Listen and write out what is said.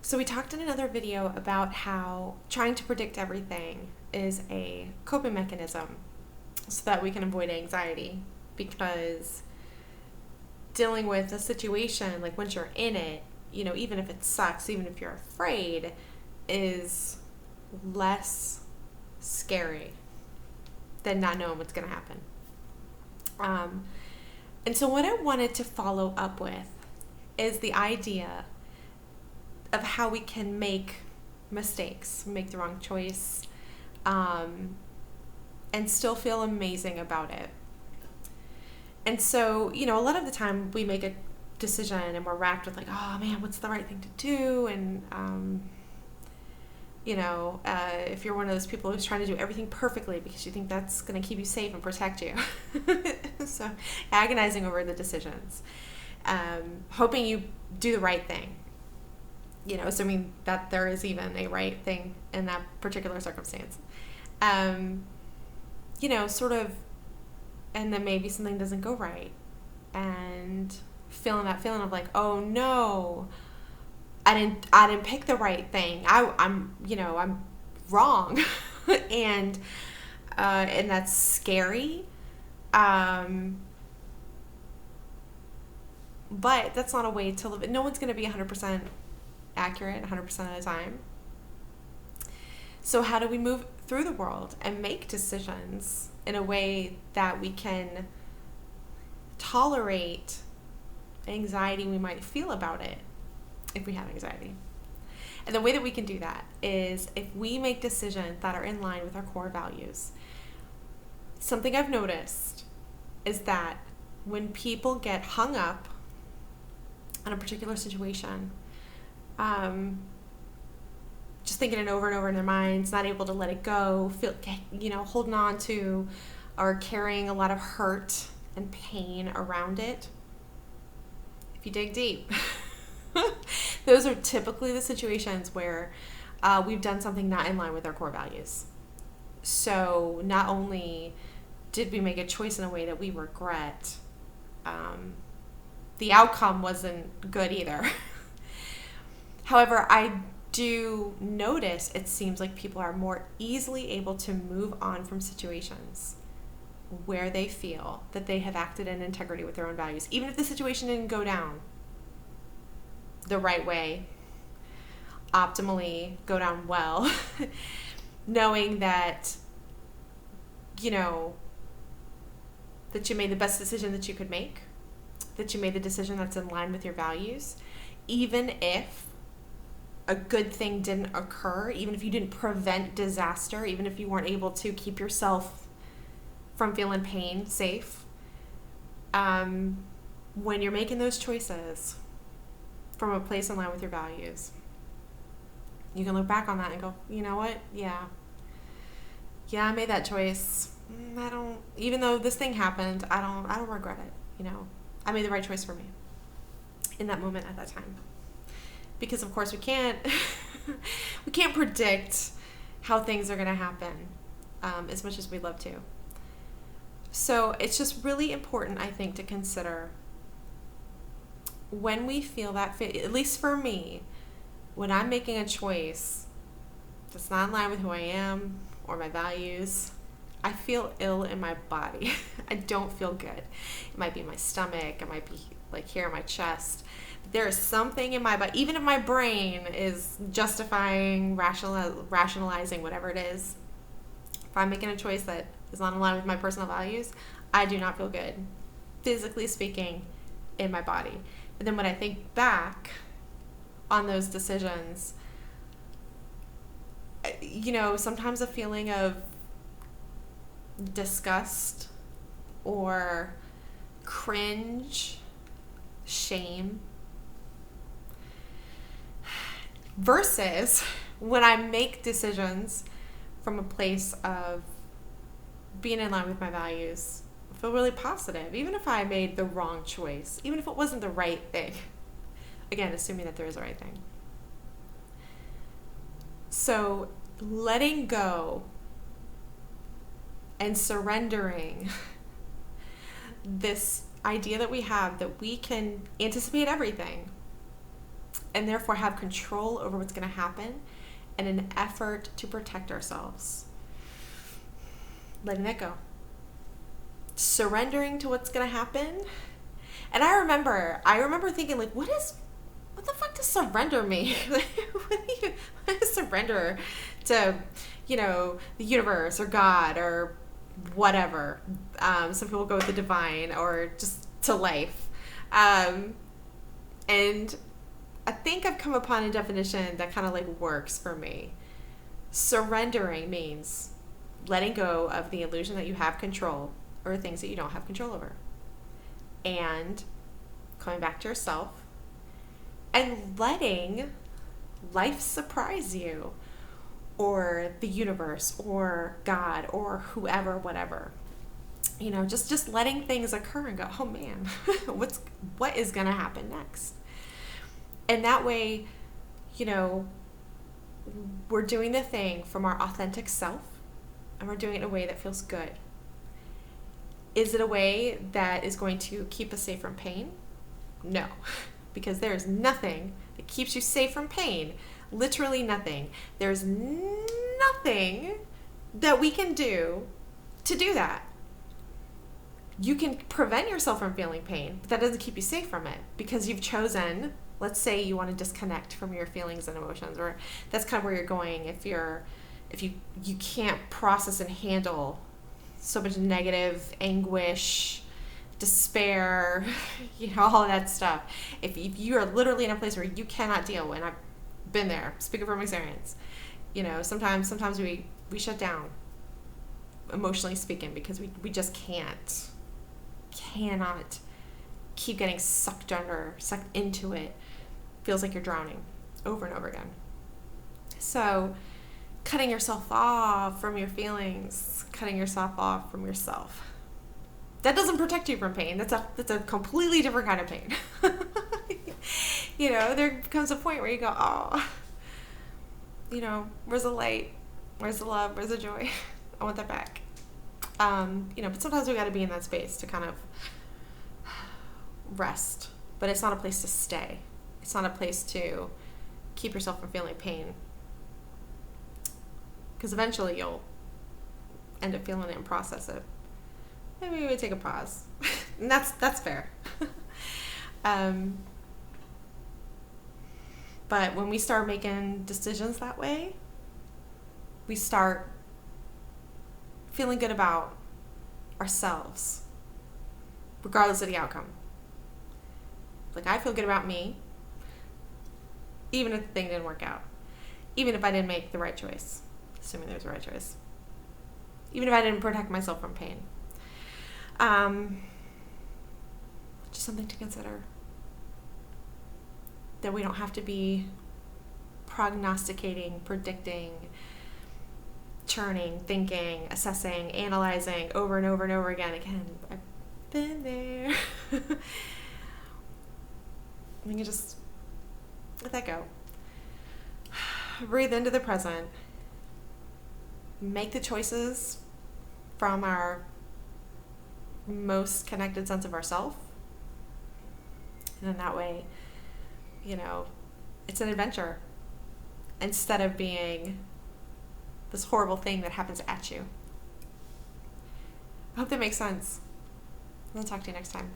So we talked in another video about how trying to predict everything is a coping mechanism so that we can avoid anxiety, because dealing with a situation, like once you're in it, even if it sucks, even if you're afraid, is less scary than not knowing what's going to happen. And so what I wanted to follow up with is the idea of how we can make mistakes, make the wrong choice, and still feel amazing about it. And so, a lot of the time we make a decision and we're racked with like, oh man, what's the right thing to do? And, if you're one of those people who's trying to do everything perfectly because you think that's going to keep you safe and protect you. So agonizing over the decisions, hoping you do the right thing, assuming that there is even a right thing in that particular circumstance. Sort of, and then maybe something doesn't go right, and feeling that feeling of like, oh no, I didn't pick the right thing. I'm wrong, and that's scary. But that's not a way to live. No one's going to be 100% accurate 100% of the time. So how do we move through the world and make decisions in a way that we can tolerate anxiety we might feel about it if we have anxiety? And the way that we can do that is if we make decisions that are in line with our core values. Something I've noticed is that when people get hung up on a particular situation, just thinking it over and over in their minds, not able to let it go, holding on to or carrying a lot of hurt and pain around it. If you dig deep, those are typically the situations where we've done something not in line with our core values. So not only did we make a choice in a way that we regret, the outcome wasn't good either. However, I do notice it seems like people are more easily able to move on from situations where they feel that they have acted in integrity with their own values, even if the situation didn't go down the right way, optimally go down well, knowing that, that you made the best decision that you could make, that you made the decision that's in line with your values, even if a good thing didn't occur, even if you didn't prevent disaster, even if you weren't able to keep yourself from feeling pain safe. When you're making those choices from a place in line with your values, you can look back on that and go, you know what? Yeah, I made that choice. Even though this thing happened, I don't regret it. I made the right choice for me in that moment at that time. Because of course we can't predict how things are going to happen as much as we'd love to. So it's just really important, I think, to consider when we feel that fit, at least for me, when I'm making a choice that's not in line with who I am or my values, I feel ill in my body. I don't feel good. It might be my stomach. It might be like here in my chest. There is something in my body, even if my brain is justifying, rationalizing whatever it is. If I'm making a choice that is not in line with my personal values, I do not feel good, physically speaking, in my body. And then when I think back on those decisions, sometimes a feeling of disgust or cringe, shame, versus when I make decisions from a place of being in line with my values, I feel really positive, even if I made the wrong choice, even if it wasn't the right thing. Again, assuming that there is a right thing. So letting go and surrendering this idea that we have that we can anticipate everything and therefore have control over what's going to happen in an effort to protect ourselves. Letting that go. Surrendering to what's going to happen. And I remember thinking, like, what the fuck does surrender mean? What is surrender to, the universe or God or whatever? Some people go with the divine or just to life. And I think I've come upon a definition that kind of like works for me. Surrendering means letting go of the illusion that you have control over things that you don't have control over. And coming back to yourself and letting life surprise you, or the universe, or God, or whoever, whatever. Just letting things occur and go, oh man, what is going to happen next? And that way, we're doing the thing from our authentic self, and we're doing it in a way that feels good. Is it a way that is going to keep us safe from pain? No, because there is nothing that keeps you safe from pain. Literally nothing. There's nothing that we can do to do that. You can prevent yourself from feeling pain, but that doesn't keep you safe from it, because you've chosen, let's say you want to disconnect from your feelings and emotions, or that's kind of where you're going if you can't process and handle so much negative anguish, despair, all of that stuff. If you are literally in a place where you cannot deal, and I've been there, speaking from experience, sometimes we shut down, emotionally speaking, because we just cannot keep getting sucked into it. Feels like you're drowning over and over again. So cutting yourself off from your feelings, cutting yourself off from yourself, that doesn't protect you from pain. That's a completely different kind of pain. There comes a point where you go, oh, where's the light? Where's the love? Where's the joy? I want that back. But sometimes we got to be in that space to kind of rest. But it's not a place to stay. It's not a place to keep yourself from feeling pain. Because eventually you'll end up feeling it and process it. Maybe we take a pause. And that's fair. But when we start making decisions that way, we start feeling good about ourselves, regardless of the outcome. Like, I feel good about me, even if the thing didn't work out. Even if I didn't make the right choice, assuming there's a right choice. Even if I didn't protect myself from pain. Just something to consider. That we don't have to be prognosticating, predicting, churning, thinking, assessing, analyzing over and over and over again. I've been there. We can just let that go. Breathe into the present. Make the choices from our most connected sense of ourself. And in that way, it's an adventure instead of being this horrible thing that happens at you. I hope that makes sense. I'll talk to you next time.